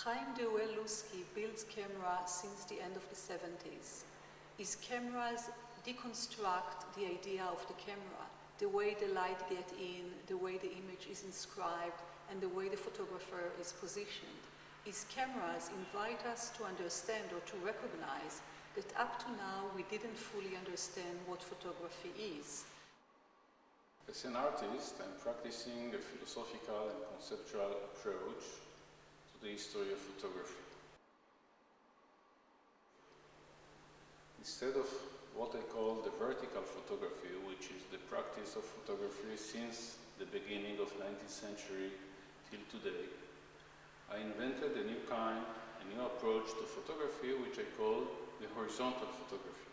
Chaim Deuel-Lusky builds camera since the end of the 70s. His cameras deconstruct the idea of the camera, the way the light gets in, the way the image is inscribed, and the way the photographer is positioned. His cameras invite us to understand or to recognize that up to now we didn't fully understand what photography is. As an artist, I'm practicing a philosophical and conceptual approach to the history of photography. Instead of what I call the vertical photography, which is the practice of photography since the beginning of 19th century till today, I invented a new approach to photography, which I call the horizontal photography.